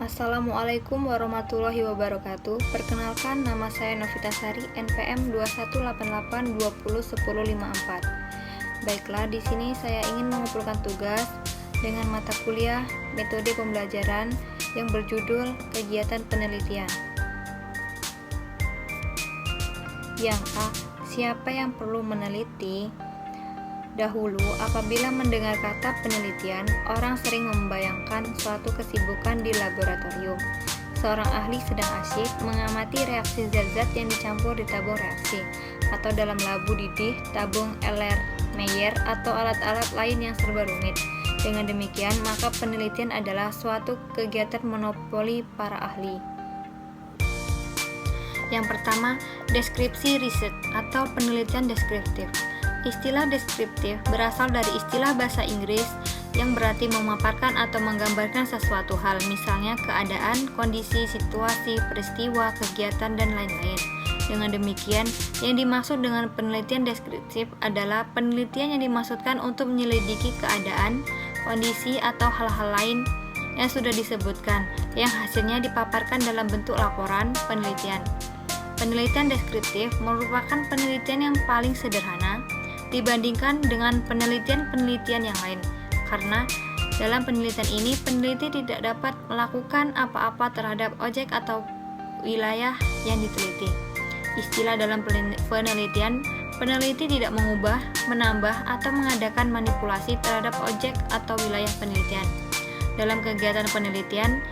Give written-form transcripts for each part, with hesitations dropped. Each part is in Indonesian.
Assalamualaikum warahmatullahi wabarakatuh. Perkenalkan, nama saya Novita Sari, NPM 2188201054. Baiklah, di sini saya ingin mengumpulkan tugas dengan mata kuliah metode pembelajaran yang berjudul kegiatan penelitian. Yang A, siapa yang perlu meneliti? Dahulu, apabila mendengar kata penelitian, orang sering membayangkan suatu kesibukan di laboratorium. Seorang ahli sedang asyik mengamati reaksi zat-zat yang dicampur di tabung reaksi, atau dalam labu didih, tabung Erlenmeyer, atau alat-alat lain yang serba rumit. Dengan demikian, maka penelitian adalah suatu kegiatan monopoli para ahli. Yang pertama, deskripsi riset atau penelitian deskriptif. Istilah deskriptif berasal dari istilah bahasa Inggris yang berarti memaparkan atau menggambarkan sesuatu hal, misalnya keadaan, kondisi, situasi, peristiwa, kegiatan, dan lain-lain. Dengan demikian, yang dimaksud dengan penelitian deskriptif adalah penelitian yang dimaksudkan untuk menyelidiki keadaan, kondisi, atau hal-hal lain yang sudah disebutkan, yang hasilnya dipaparkan dalam bentuk laporan penelitian. Penelitian deskriptif merupakan penelitian yang paling sederhana dibandingkan dengan penelitian-penelitian yang lain, karena dalam penelitian ini peneliti tidak dapat melakukan apa-apa terhadap objek atau wilayah yang diteliti. Istilah dalam penelitian, peneliti tidak mengubah, menambah, atau mengadakan manipulasi terhadap objek atau wilayah penelitian. Dalam kegiatan penelitian,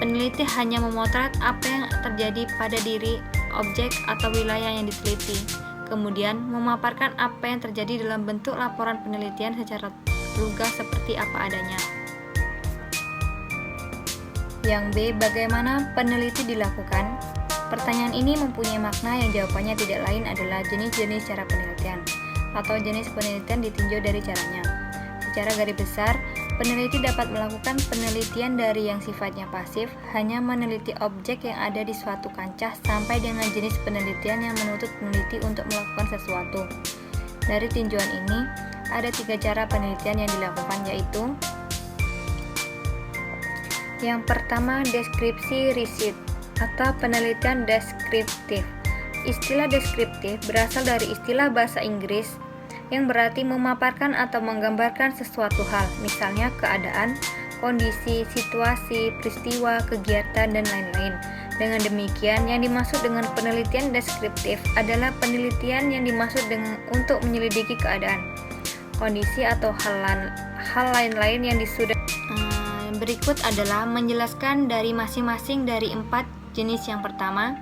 peneliti hanya memotret apa yang terjadi pada diri objek atau wilayah yang diteliti, kemudian memaparkan apa yang terjadi dalam bentuk laporan penelitian secara lugas seperti apa adanya. Yang B, bagaimana peneliti dilakukan? Pertanyaan ini mempunyai makna yang jawabannya tidak lain adalah jenis-jenis cara penelitian, atau jenis penelitian ditinjau dari caranya. Secara garis besar, peneliti dapat melakukan penelitian dari yang sifatnya pasif, hanya meneliti objek yang ada di suatu kancah, sampai dengan jenis penelitian yang menuntut peneliti untuk melakukan sesuatu. Dari tinjauan ini, ada 3 cara penelitian yang dilakukan, yaitu: yang pertama, deskripsi riset atau penelitian deskriptif. Istilah deskriptif berasal dari istilah bahasa Inggris yang berarti memaparkan atau menggambarkan sesuatu hal, misalnya keadaan, kondisi, situasi, peristiwa, kegiatan, dan lain-lain. Dengan demikian, yang dimaksud dengan penelitian deskriptif adalah penelitian yang dimaksud untuk menyelidiki keadaan, kondisi, atau hal lain-lain yang disudah. Berikut adalah menjelaskan dari masing-masing dari 4 jenis. Yang pertama,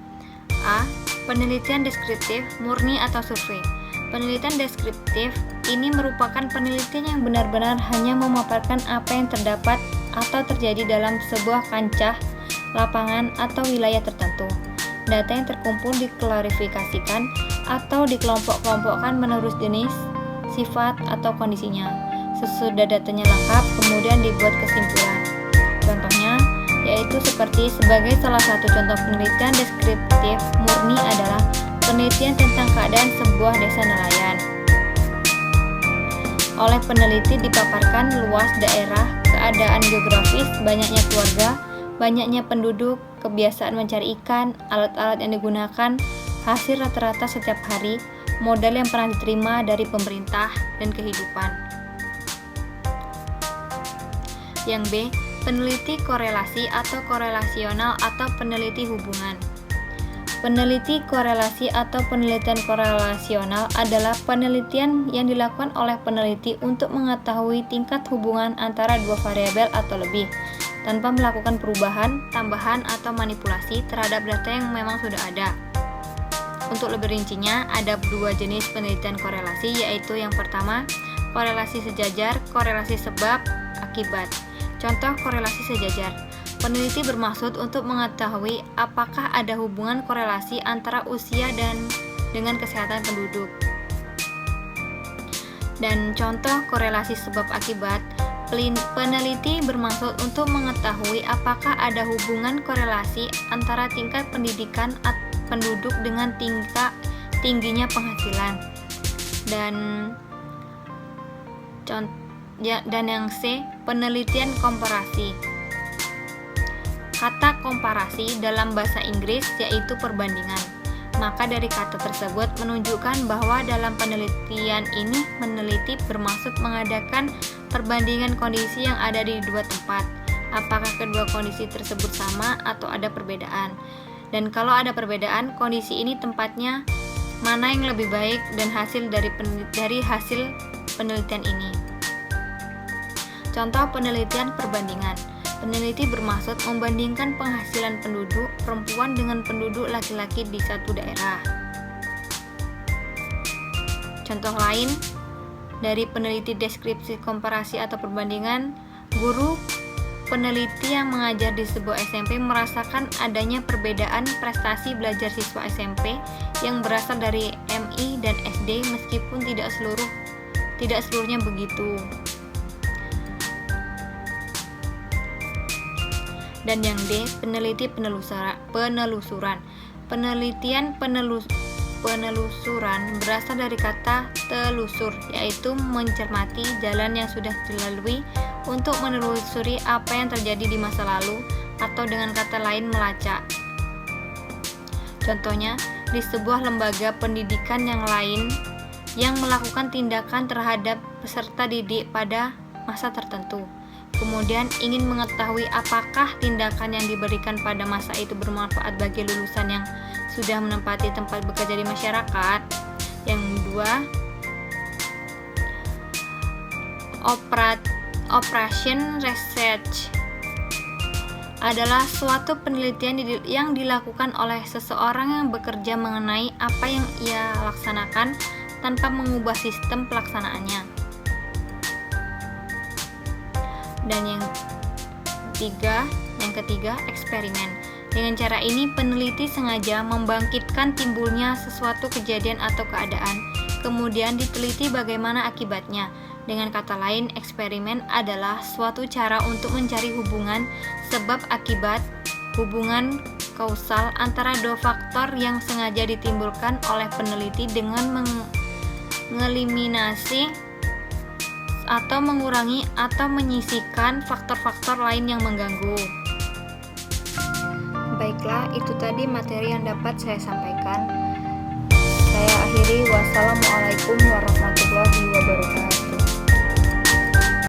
A. Penelitian deskriptif murni atau survei. Penelitian deskriptif ini merupakan penelitian yang benar-benar hanya memaparkan apa yang terdapat atau terjadi dalam sebuah kancah, lapangan, atau wilayah tertentu. Data yang terkumpul diklarifikasikan atau dikelompok-kelompokkan menurut jenis, sifat, atau kondisinya. Sesudah datanya lengkap, kemudian dibuat kesimpulan. Contohnya, yaitu sebagai salah satu contoh penelitian deskriptif murni adalah penelitian tentang keadaan sebuah desa nelayan. Oleh peneliti dipaparkan luas daerah, keadaan geografis, banyaknya keluarga, banyaknya penduduk, kebiasaan mencari ikan, alat-alat yang digunakan, hasil rata-rata setiap hari, modal yang pernah diterima dari pemerintah, dan kehidupan. Yang B, peneliti korelasi atau korelasional atau peneliti hubungan. Peneliti korelasi atau penelitian korelasional adalah penelitian yang dilakukan oleh peneliti untuk mengetahui tingkat hubungan antara 2 variabel atau lebih, tanpa melakukan perubahan, tambahan, atau manipulasi terhadap data yang memang sudah ada. Untuk lebih rincinya, ada 2 jenis penelitian korelasi, yaitu yang pertama, korelasi sejajar, korelasi sebab, akibat. Contoh korelasi sejajar. Peneliti bermaksud untuk mengetahui apakah ada hubungan korelasi antara usia dan dengan kesehatan penduduk. Dan contoh korelasi sebab akibat, peneliti bermaksud untuk mengetahui apakah ada hubungan korelasi antara tingkat pendidikan penduduk dengan tingginya penghasilan. Dan yang C, penelitian komparasi. kata komparasi dalam bahasa Inggris yaitu perbandingan. Maka dari kata tersebut menunjukkan bahwa dalam penelitian ini meneliti bermaksud mengadakan perbandingan kondisi yang ada di dua tempat. Apakah kedua kondisi tersebut sama atau ada perbedaan? Dan kalau ada perbedaan, kondisi ini tempatnya mana yang lebih baik dan hasil dari hasil penelitian ini. Contoh penelitian perbandingan. Peneliti bermaksud membandingkan penghasilan penduduk perempuan dengan penduduk laki-laki di satu daerah. Contoh lain dari peneliti deskripsi komparasi atau perbandingan, guru peneliti yang mengajar di sebuah SMP merasakan adanya perbedaan prestasi belajar siswa SMP yang berasal dari MI dan SD meskipun tidak seluruhnya begitu. Dan yang D, peneliti penelusuran. Penelitian penelusuran berasal dari kata telusur, yaitu mencermati jalan yang sudah dilalui untuk menelusuri apa yang terjadi di masa lalu, atau dengan kata lain melacak. Contohnya, di sebuah lembaga pendidikan yang lain yang melakukan tindakan terhadap peserta didik pada masa tertentu, kemudian ingin mengetahui apakah tindakan yang diberikan pada masa itu bermanfaat bagi lulusan yang sudah menempati tempat bekerja di masyarakat. Yang kedua, operation research adalah suatu penelitian yang dilakukan oleh seseorang yang bekerja mengenai apa yang ia laksanakan tanpa mengubah sistem pelaksanaannya. Dan yang ketiga, eksperimen. Dengan cara ini, peneliti sengaja membangkitkan timbulnya sesuatu kejadian atau keadaan, kemudian diteliti bagaimana akibatnya. Dengan kata lain, eksperimen adalah suatu cara untuk mencari hubungan sebab akibat, hubungan kausal antara dua faktor yang sengaja ditimbulkan oleh peneliti dengan mengeliminasi atau mengurangi atau menyisihkan faktor-faktor lain yang mengganggu. Baiklah, itu tadi materi yang dapat saya sampaikan. Saya akhiri. Wassalamualaikum warahmatullahi wabarakatuh.